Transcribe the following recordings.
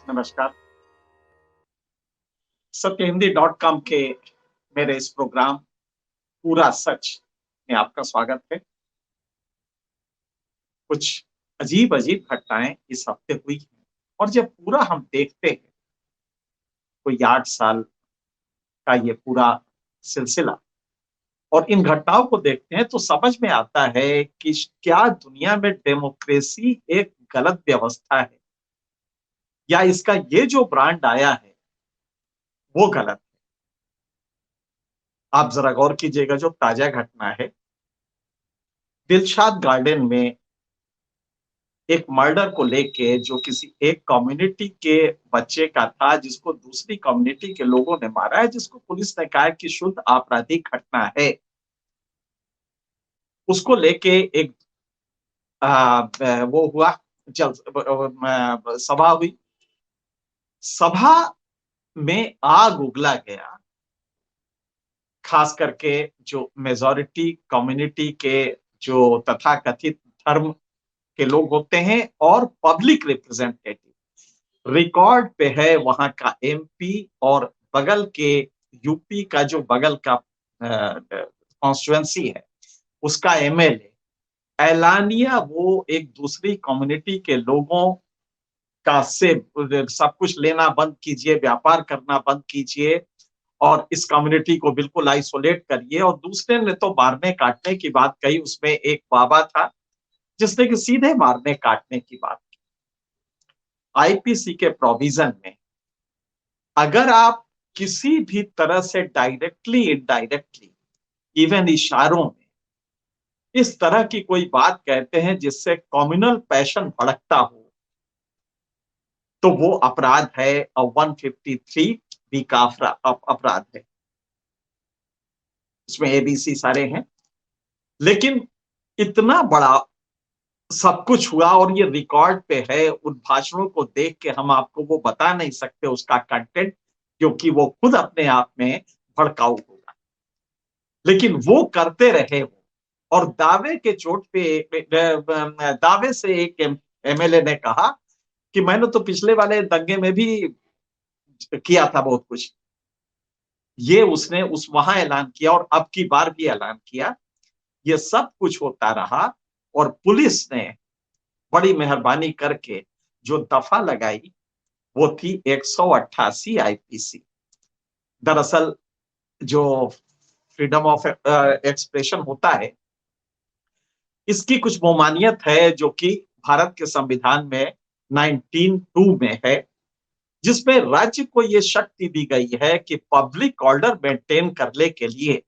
नमस्कार। सत्यहिंदी.com के मेरे इस प्रोग्राम पूरा सच में आपका स्वागत है। कुछ अजीब-अजीब घटनाएँ इस हफ्ते हुई हैं और जब पूरा हम देखते हैं, कोई 8 साल का ये पूरा सिलसिला और इन घटनाओं को देखते हैं तो समझ में आता है कि क्या दुनिया में डेमोक्रेसी एक गलत व्यवस्था है या इसका ये जो ब्रांड आया है, वो गलत है। आप ज़रा गौर कीजिएगा जो ताज़ा घटना है, दिलशाद गार्डन में एक मर्डर को लेके जो किसी एक कम्युनिटी के बच्चे का था जिसको दूसरी कम्युनिटी के लोगों ने मारा है, जिसको पुलिस ने कहा है कि शुद्ध आपराधिक घटना है। उसको लेके एक वो हुआ जल सभा हुई। सभा में आग उगला गया, खास करके जो मेजॉरिटी कम्युनिटी के जो तथाकथित धर्म के लोग होते हैं और पब्लिक रिप्रेजेंटेटिव। रिकॉर्ड पे है वहां का एमपी और बगल के यूपी का जो बगल का कॉन्स्टिट्यूएंसी है उसका एमएलए ऐलानिया वो एक दूसरी कम्युनिटी के लोगों का से सब कुछ लेना बंद कीजिए, व्यापार करना बंद कीजिए और इस कम्युनिटी को बिल्कुल आइसोलेट करिए। और दूसरे ने तो मारने काटने की बात कही। उसमें एक बाबा था जिसने कि सीधे मारने काटने की बात की। आईपीसी के प्रोविजन में अगर आप किसी भी तरह से डायरेक्टली इनडायरेक्टली इवन इशारों में इस तरह की कोई बात कहते हैं जिससे कम्युनल पैशन भड़कता हो तो वो अपराध है और 153 बी का अपराध है। उसमें एबीसी सारे हैं। लेकिन इतना बड़ा सब कुछ हुआ और ये रिकॉर्ड पे है। उन भाषणों को देख के हम आपको वो बता नहीं सकते उसका कंटेंट, क्योंकि वो खुद अपने आप में भड़काऊ होगा। लेकिन वो करते रहे हो और दावे के चोट पे दावे से एक एमएलए ने कहा कि मैंने तो पिछले वाले दंगे में भी किया था बहुत कुछ। ये उसने उस वहां ऐलान किया और अब की बार भी ऐलान किया। ये सब कुछ होता रहा और पुलिस ने बड़ी मेहरबानी करके जो दफा लगाई वो थी 188 आईपीसी। दरअसल जो फ्रीडम ऑफ एक्सप्रेशन होता है इसकी कुछ ममानियत है जो कि भारत के संविधान में 19(2) में है, जिसमें राज्य को यह शक्ति दी गई है कि पब्लिक ऑर्डर मेंटेन करने के लिए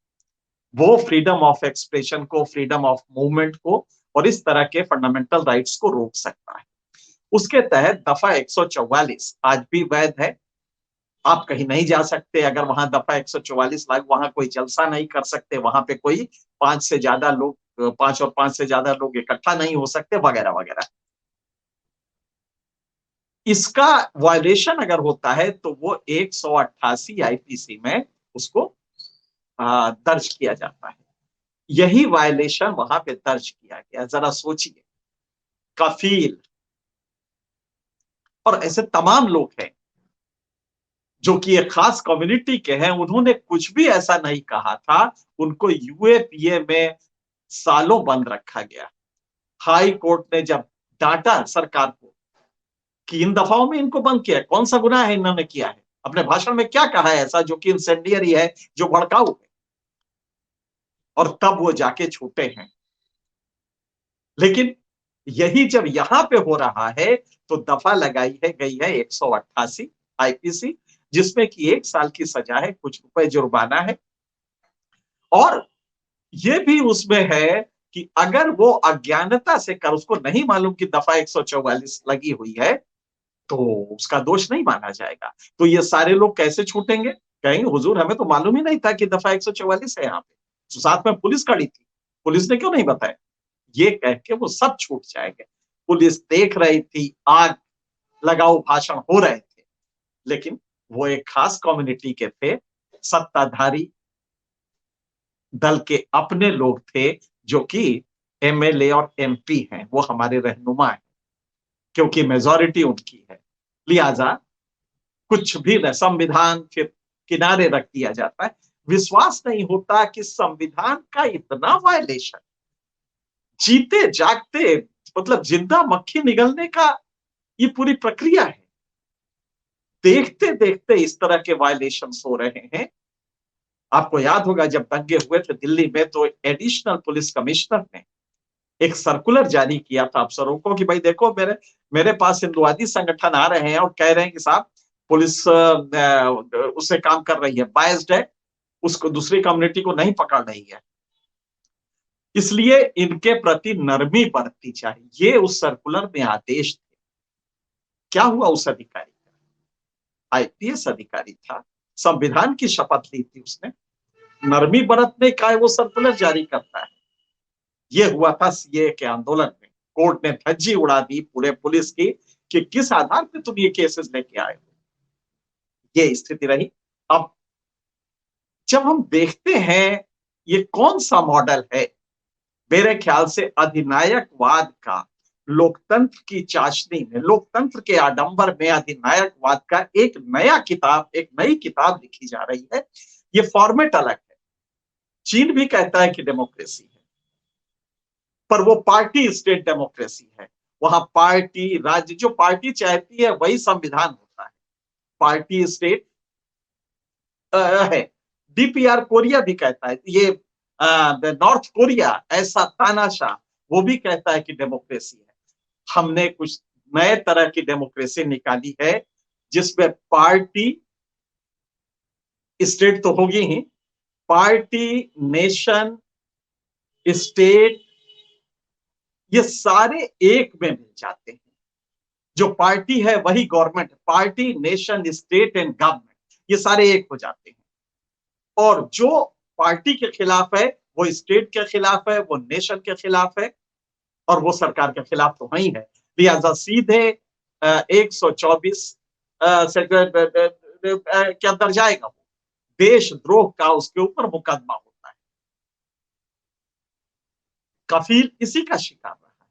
वो फ्रीडम ऑफ एक्सप्रेशन को, फ्रीडम ऑफ मूवमेंट को और इस तरह के फंडामेंटल राइट्स को रोक सकता है। उसके तहत दफा 144 आज भी वैध है। आप कहीं नहीं जा सकते अगर वहां दफा 144 लागू, वहां कोई जलसा नहीं कर सकते, वहां पे कोई 5 से ज्यादा लोग, 5 और 5 से ज्यादा लोग इकट्ठा नहीं हो सकते, वगैरह वगैरह। इसका वायलेशन अगर होता है तो वो 188 आईपीसी में उसको दर्ज किया जाता है। यही वायलेशन वहां पे दर्ज किया गया। जरा सोचिए, कफील और ऐसे तमाम लोग हैं जो कि एक खास कम्युनिटी के हैं। उन्होंने कुछ भी ऐसा नहीं कहा था, उनको यूएपीए में सालों बंद रखा गया। हाई कोर्ट ने जब डांटा सरकार को कि इन दफाओं में इनको बंद किया, कौन सा गुनाह है इन्होंने किया है, अपने भाषण में क्या कहा है ऐसा जो कि इंसेंडियरी है, जो भड़काऊ है, और तब वो जाके छूटे हैं। लेकिन यही जब यहां पे हो रहा है तो दफा लगाई है गई है 188 आईपीसी, जिसमें कि 1 साल की सजा है, कुछ रुपए जुर्माना है। और ये भी उसमें है कि अगर वो अज्ञानता से कर, उसको नहीं मालूम कि दफा 144 लगी हुई है, तो उसका दोष नहीं माना जाएगा। तो ये सारे लोग कैसे छूटेंगे? कहेंगे हुजूर हमें तो मालूम ही नहीं था कि दफा 144 है यहाँ पे, तो साथ में पुलिस खड़ी थी, पुलिस ने क्यों नहीं बताया? ये कह के वो सब छूट जाएंगे। पुलिस देख रही थी, आग लगाओ भाषण हो रहे थे, लेकिन वो एक खास कम्युनिटी के थे, सत्ताधारी दल के अपने लोग थे जो कि एमएलए और एमपी हैं, वो हमारे रहनुमा हैं, क्योंकि मेजॉरिटी उनकी है। लिहाजा कुछ भी न, संविधान फिर किनारे रख दिया जाता है। विश्वास नहीं होता कि संविधान का इतना वायलेशन, जीते जागते, मतलब जिंदा मक्खी निगलने का ये पूरी प्रक्रिया है। देखते देखते इस तरह के वायलेशन हो रहे हैं। आपको याद होगा जब दंगे हुए थे दिल्ली में, तो एडिशनल पुलिस कमिश्नर ने एक सर्कुलर जारी किया था अफसरों को कि भाई देखो, मेरे मेरे पास हिंदुवादी संगठन आ रहे हैं और कह रहे हैं कि साहब पुलिस उससे काम कर रही है, बायस्ड है, उसको दूसरी कम्युनिटी को नहीं पकड़ रही है, इसलिए इनके प्रति नरमी बरतनी चाहिए। ये उस सर्कुलर में आदेश थे। क्या हुआ उस अधिकारी का? आईपीएस अधिकारी था, संविधान की शपथ ली थी उसने, नरमी बरतने का वो सर्कुलर जारी करता है। ये हुआ था सीए के आंदोलन में। कोर्ट ने धज्जी उड़ा दी पूरे पुलिस की कि किस आधार पे तुम ये केसेस लेके आए हो। ये स्थिति रही। अब जब हम देखते हैं ये कौन सा मॉडल है, मेरे ख्याल से अधिनायकवाद का, लोकतंत्र की चाशनी में, लोकतंत्र के आडंबर में अधिनायकवाद का एक नई किताब लिखी जा रही है। ये फॉर्मेट अलग है। चीन भी कहता है कि डेमोक्रेसी है, पर वो पार्टी स्टेट डेमोक्रेसी है। वहां पार्टी राज्य, जो पार्टी चाहती है वही संविधान होता है। पार्टी स्टेट है। डीपीआर कोरिया भी कहता है, ये नॉर्थ कोरिया ऐसा तानाशाह, वो भी कहता है कि डेमोक्रेसी है। हमने कुछ नए तरह की डेमोक्रेसी निकाली है जिसमें पार्टी स्टेट तो होगी ही, पार्टी, नेशन, स्टेट, ये सारे एक में मिल जाते हैं। जो पार्टी है वही government, party, nation, state and government, ये सारे एक हो जाते हैं। और जो पार्टी के खिलाफ है वो स्टेट के खिलाफ है, वो नेशन के खिलाफ है, और वो सरकार के खिलाफ तो वही है। लिहाजा सीधे 124 के अंदर जाएगा वो। देशद्रोह का उसके ऊपर मुकदमा होता है। कफील इसी का शिकार रहा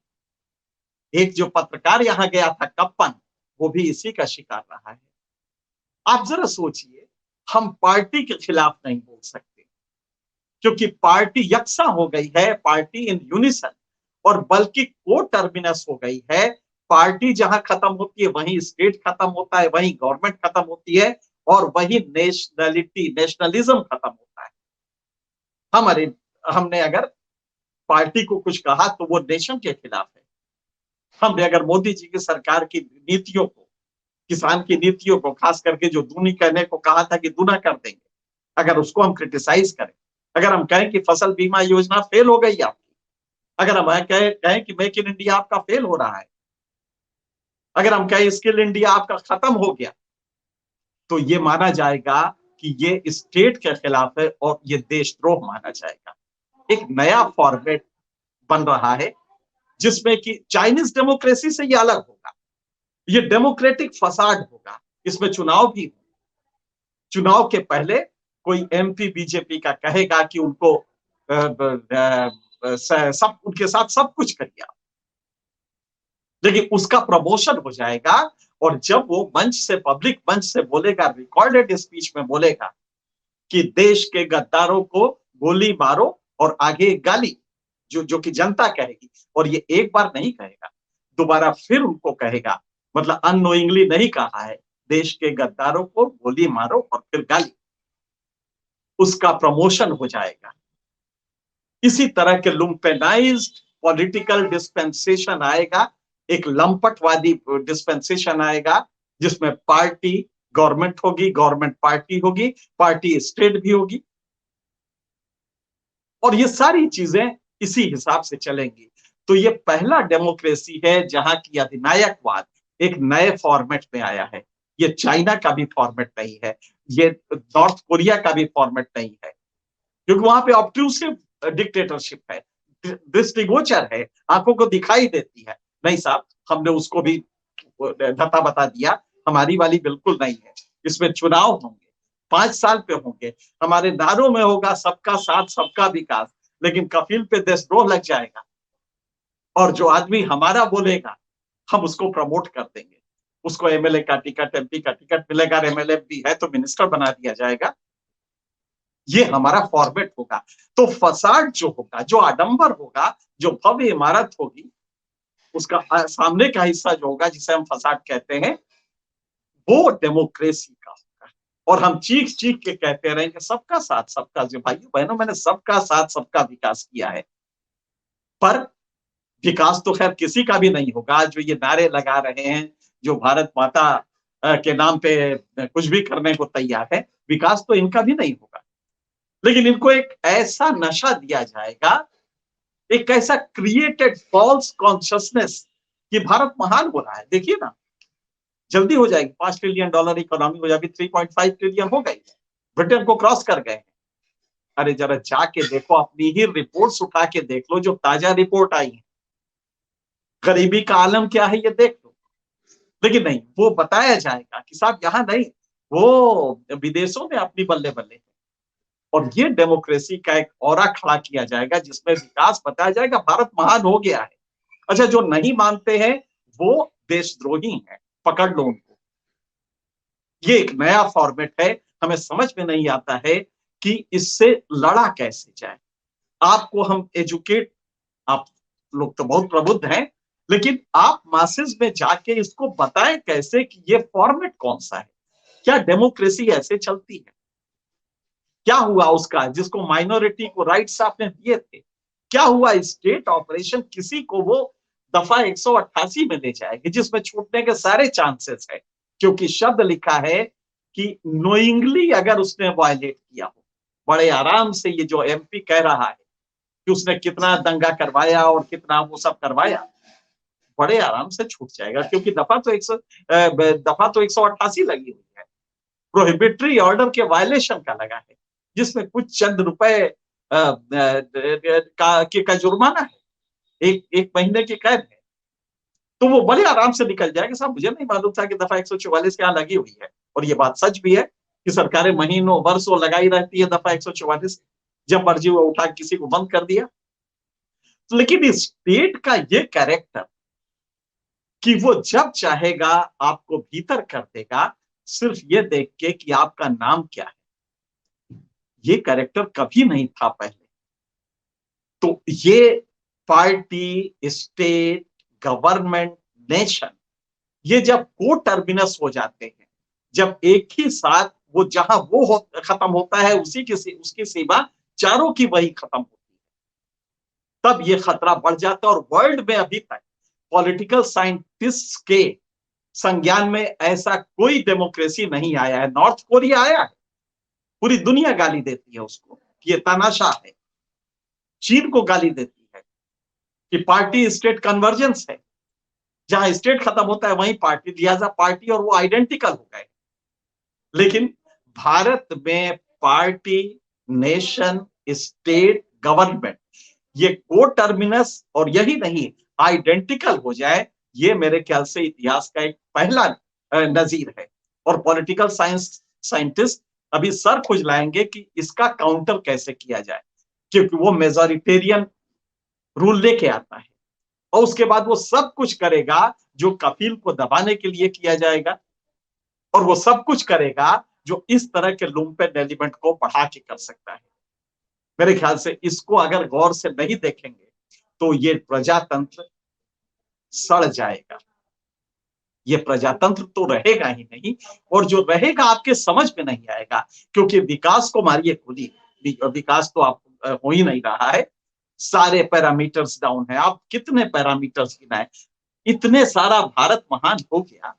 है। एक जो पत्रकार यहां गया था कप्पन, वो भी इसी का शिकार रहा है। आप जरा सोचिए, हम पार्टी के खिलाफ नहीं बोल सकते क्योंकि पार्टी यकसा हो गई है, पार्टी इन यूनिसन, और बल्कि को टर्मिनस हो गई है। पार्टी जहां खत्म होती है वहीं स्टेट खत्म होता है, वहीं गवर्नमेंट खत्म होती है, और वहीं नेशनलिज्म खत्म होता है। हमारे हमने अगर पार्टी को कुछ कहा तो वो नेशन के खिलाफ है। हमने अगर मोदी जी की सरकार की नीतियों को, किसान की नीतियों को, खास करके जो दूनी करने को कहा था कि दूना कर देंगे, अगर उसको हम क्रिटिसाइज करें, अगर हम कहें कि फसल बीमा योजना फेल हो गई आपकी, अगर हम कहें कि मेक इन इंडिया आपका फेल हो रहा है, अगर हम कहें स्किल इंडिया आपका खत्म हो गया, तो ये माना जाएगा कि ये स्टेट के खिलाफ है और ये देशद्रोह माना जाएगा। एक नया फॉर्मेट बन रहा है जिसमें कि चाइनीज डेमोक्रेसी से ये अलग होगा। ये डेमोक्रेटिक फसाड होगा, इसमें चुनाव भी होगा। चुनाव के पहले कोई एमपी बीजेपी का कहेगा कि उनको सब उनके साथ सब कुछ करिए, लेकिन उसका प्रमोशन हो जाएगा। और जब वो मंच से, पब्लिक मंच से बोलेगा, रिकॉर्डेड स्पीच में बोलेगा कि देश के गद्दारों को गोली मारो, और आगे गाली जो जो कि जनता कहेगी, और ये एक बार नहीं कहेगा, दोबारा फिर उनको कहेगा, मतलब अननोइंगली नहीं कहा है, देश के गद्दारों को गोली मारो और फिर गाली, उसका प्रमोशन हो जाएगा। इसी तरह के लुम्पेनाइज्ड पॉलिटिकल डिस्पेंसेशन आएगा, एक लंपटवादी डिस्पेंसेशन आएगा जिसमें पार्टी गवर्नमेंट होगी, गवर्नमेंट पार्टी होगी, पार्टी स्टेट भी होगी, और ये सारी चीजें इसी हिसाब से चलेंगी। तो ये पहला डेमोक्रेसी है जहां की अधिनायकवाद एक नए फॉर्मेट में आया है। ये चाइना का भी फॉर्मेट नहीं है, ये नॉर्थ कोरिया का भी फॉर्मेट नहीं है, क्योंकि वहां पे ऑब्ट्रूसिव डिक्टेटरशिप है, दृष्टिगोचर है, आंखों को दिखाई देती है। नहीं साहब, हमने उसको भी धता बता दिया, हमारी वाली बिल्कुल नहीं है। इसमें चुनाव होंगे, 5 साल पे होंगे, हमारे नारों में होगा सबका साथ सबका विकास, लेकिन कफिल पे देशद्रोह लग जाएगा, और जो आदमी हमारा बोलेगा हम उसको प्रमोट कर देंगे। उसको एमएलए का टिकट, एमपी का टिकट मिलेगा, एमएलए भी है तो मिनिस्टर बना दिया जाएगा। ये हमारा फॉर्मेट होगा। तो फसाड जो होगा, जो आडंबर होगा, जो भव्य इमारत होगी, उसका सामने का हिस्सा जो होगा, जिसे हम फसाड कहते हैं, वो डेमोक्रेसी का होगा। और हम चीख चीख के कहते रहेंगे सबका साथ सबका, जो भाइयों बहनों, मैंने सबका साथ सबका विकास किया है, पर विकास तो खैर किसी का भी नहीं होगा। जो ये नारे लगा रहे हैं, जो भारत माता के नाम पे कुछ भी करने को तैयार है, विकास तो इनका भी नहीं होगा। लेकिन इनको एक ऐसा नशा दिया जाएगा, एक ऐसा क्रिएटेड फॉल्स कॉन्शियसनेस कि भारत महान हो रहा है। देखिए ना, जल्दी हो जाएगी, $5 ट्रिलियन इकोनॉमी हो जाएगी, 3.5 ट्रिलियन हो गई, ब्रिटेन को क्रॉस कर गए। अरे जरा जाके देखो, अपनी ही रिपोर्ट्स उठा के देख लो, जो ताजा रिपोर्ट आई है, गरीबी का आलम क्या है ये देख लो। लेकिन नहीं, वो बताया जाएगा कि साहब यहाँ नहीं, वो विदेशों में अपनी बल्ले बल्ले। और ये डेमोक्रेसी का एक औरा खड़ा किया जाएगा, जिसमें विकास बताया जाएगा, भारत महान हो गया है। अच्छा, जो नहीं मानते हैं वो देशद्रोही हैं, पकड़ लो उनको। ये एक नया फॉर्मेट है, हमें समझ में नहीं आता है कि इससे लड़ा कैसे जाए। आपको हम एजुकेट, आप लोग तो बहुत प्रबुद्ध हैं, लेकिन आप मासेस में जाके इसको बताएं कैसे कि ये फॉर्मेट कौन सा है। क्या डेमोक्रेसी ऐसे चलती है? क्या हुआ उसका, जिसको माइनॉरिटी को राइट्स आपने दिए थे, क्या हुआ? स्टेट ऑपरेशन किसी को वो दफा 188 में ले जाएगी, जिसमें छूटने के सारे चांसेस है, क्योंकि शब्द लिखा है कि नोइंगली अगर उसने वायलेट किया हो। बड़े आराम से ये जो एमपी कह रहा है कि उसने कितना दंगा करवाया और कितना वो सब करवाया, बड़े आराम से छूट जाएगा, क्योंकि दफा तो 188 लगी हुई है, प्रोहिबिटरी ऑर्डर के वायलेशन का लगा है, जिसमें कुछ चंद रुपए का जुर्माना है, एक महीने की कैद है। तो वो बड़े आराम से निकल जाएगा। साहब मुझे नहीं मालूम था कि दफा 144 यहाँ लगी हुई है। और ये बात सच भी है कि सरकारें महीनों वर्षों लगाई रहती है दफा 144, जब मर्जी वो उठा किसी को बंद कर दिया। लेकिन स्टेट का ये कैरेक्टर कि वो जब चाहेगा आपको भीतर कर देगा, सिर्फ ये देख के कि आपका नाम क्या है, ये कैरेक्टर कभी नहीं था पहले। तो ये पार्टी, स्टेट, गवर्नमेंट, नेशन, ये जब को टर्मिनस हो जाते हैं, जब एक ही साथ वो जहां वो खत्म होता है, उसकी सेवा चारों की वही खत्म होती है, तब ये खतरा बढ़ जाता है। और वर्ल्ड में अभी तक पॉलिटिकल साइंटिस्ट के संज्ञान में ऐसा कोई डेमोक्रेसी नहीं आया है। नॉर्थ कोरिया आया है, पूरी दुनिया गाली देती है उसको कि ये तानाशाह है। चीन को गाली देती है कि पार्टी स्टेट कन्वर्जेंस है, जहां स्टेट खत्म होता है वहीं पार्टी, लिहाजा पार्टी और वो आइडेंटिकल हो गए। लेकिन भारत में पार्टी, नेशन, स्टेट, गवर्नमेंट, ये को टर्मिनस और यही नहीं आइडेंटिकल हो जाए, ये मेरे ख्याल से इतिहास का एक पहला नजीर है। और पॉलिटिकल साइंटिस्ट अभी सर खुजलाएंगे कि इसका काउंटर कैसे किया जाए, क्योंकि वो मेजोरिटेरियन रूल लेके आता है और उसके बाद वो सब कुछ करेगा जो कफिल को दबाने के लिए किया जाएगा, और वो सब कुछ करेगा जो इस तरह के लुम्पेन एलिमेंट को बढ़ा के कर सकता है। मेरे ख्याल से इसको अगर गौर से नहीं देखेंगे तो ये प्रजातंत्र सड़ जाएगा। ये प्रजातंत्र तो रहेगा ही नहीं, और जो रहेगा आपके समझ में नहीं आएगा, क्योंकि विकास को मारिए गोली, विकास तो आप हो ही नहीं रहा है। सारे पैरामीटर्स डाउन है। आप कितने पैरामीटर्स गिनाए, इतने सारा भारत महान हो गया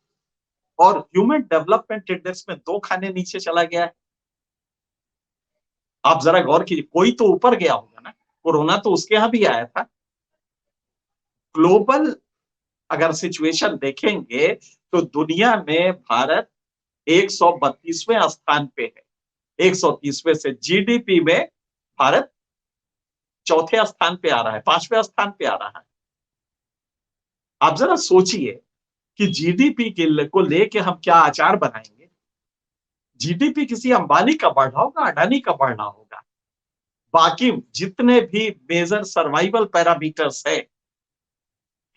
और ह्यूमन डेवलपमेंट इंडेक्स में 2 खाने नीचे चला गया है। आप जरा गौर कीजिए, कोई तो ऊपर गया होगा ना, कोरोना तो उसके यहां भी आया था। ग्लोबल अगर सिचुएशन देखेंगे तो दुनिया में भारत 132वें स्थान पे है। 130वें से जीडीपी में भारत चौथे स्थान पे आ रहा है, 5वें स्थान पे आ रहा है। आप जरा सोचिए कि जीडीपी को लेके हम क्या आचार बनाएंगे। जीडीपी किसी अंबानी का बढ़ रहा होगा, अडानी का बढ़ रहा होगा। बाकी जितने भी मेजर सर्वाइवल पैरामीटर्स है,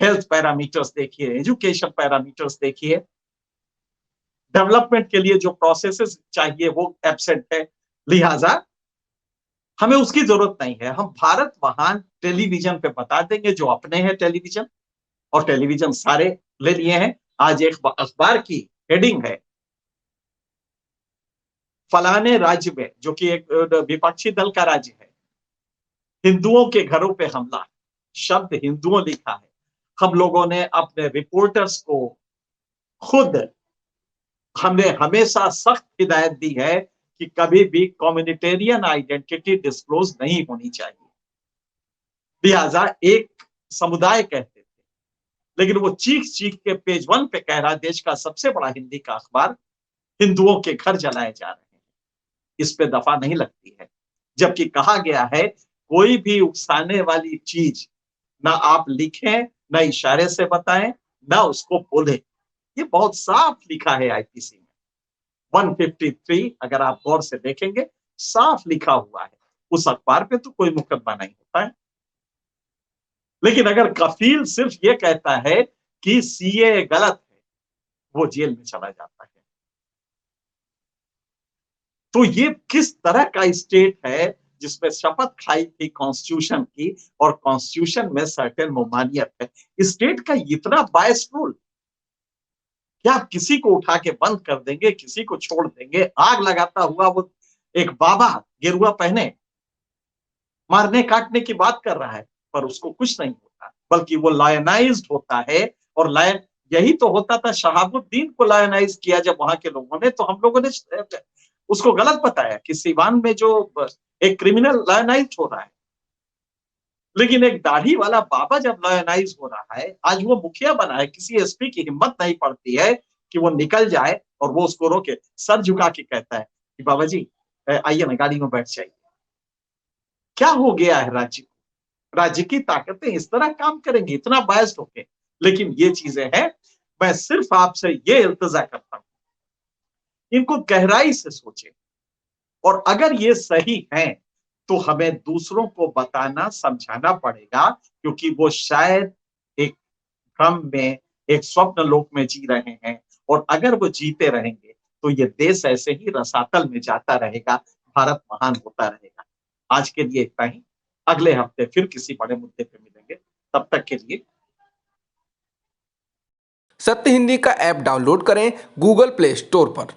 हेल्थ पैरामीटर्स देखिए, एजुकेशन पैरामीटर्स देखिए, डेवलपमेंट के लिए जो प्रोसेसेस चाहिए वो एब्सेंट है, लिहाजा हमें उसकी जरूरत नहीं है। हम भारत महान टेलीविजन पे बता देंगे, जो अपने हैं टेलीविजन, और टेलीविजन सारे ले लिए हैं। आज एक अखबार की हेडिंग है, फलाने राज्य में, जो कि एक विपक्षी दल का राज्य है, हिंदुओं के घरों पे हमला, शब्द हिंदुओं लिखा है। हम लोगों ने अपने रिपोर्टर्स को खुद, हमने हमेशा सख्त हिदायत दी है कि कभी भी कम्युनिटेरियन आइडेंटिटी डिस्क्लोज नहीं होनी चाहिए। लिहाजा एक समुदाय कहते थे, लेकिन वो चीख चीख के पेज 1 पे कह रहा देश का सबसे बड़ा हिंदी का अखबार हिंदुओं के घर जलाए जा रहे हैं। इस पे दफा नहीं लगती है, जबकि कहा गया है कोई भी उकसाने वाली चीज ना आप लिखें, ना इशारे से बताएं, ना उसको बोलें। ये बहुत साफ लिखा है आईपीसी में 153, अगर आप गौर से देखेंगे साफ लिखा हुआ है। उस अखबार पे तो कोई मुकदमा नहीं होता है, लेकिन अगर कफील सिर्फ ये कहता है कि सीए गलत है, वो जेल में चला जाता है। तो ये किस तरह का स्टेट है जिसमें शपथ खाई थी कॉन्स्टिट्यूशन की, और कॉन्स्टिट्यूशन में सर्टेन ममानियत है। स्टेट का इतना बायस रूल, क्या आप किसी को उठा के बंद कर देंगे, किसी को छोड़ देंगे? आग लगाता हुआ वो एक बाबा गेरुआ पहने मारने काटने की बात कर रहा है, पर उसको कुछ नहीं होता, बल्कि वो लायनाइज्ड होता है। और लायन यही तो होता था, शहाबुद्दीन को लायनाइज किया जब वहां के लोगों ने, तो हम लोगों ने उसको गलत बताया कि सीवान में जो एक क्रिमिनल लायनाइज हो रहा है। लेकिन एक दाढ़ी वाला बाबा जब लायनाइज हो रहा है, आज वो मुखिया बना है, किसी एसपी की हिम्मत नहीं पड़ती है कि वो निकल जाए और वो उसको रोके, सर झुका के कहता है कि बाबा जी आइए ना, गाड़ी में बैठ जाइए। क्या हो गया है राज्य को? राज्य की ताकतें इस तरह काम करेंगी, इतना बायस्ड होके? लेकिन ये चीजें हैं। मैं सिर्फ आपसे ये इल्तिजा करता हूं, इनको गहराई से सोचें, और अगर ये सही है तो हमें दूसरों को बताना, समझाना पड़ेगा, क्योंकि वो शायद एक भ्रम में, एक स्वप्न लोक में जी रहे हैं। और अगर वो जीते रहेंगे तो ये देश ऐसे ही रसातल में जाता रहेगा, भारत महान होता रहेगा। आज के लिए इतना ही, अगले हफ्ते फिर किसी बड़े मुद्दे पे मिलेंगे। तब तक के लिए सत्य हिंदी का ऐप डाउनलोड करें गूगल प्ले स्टोर पर।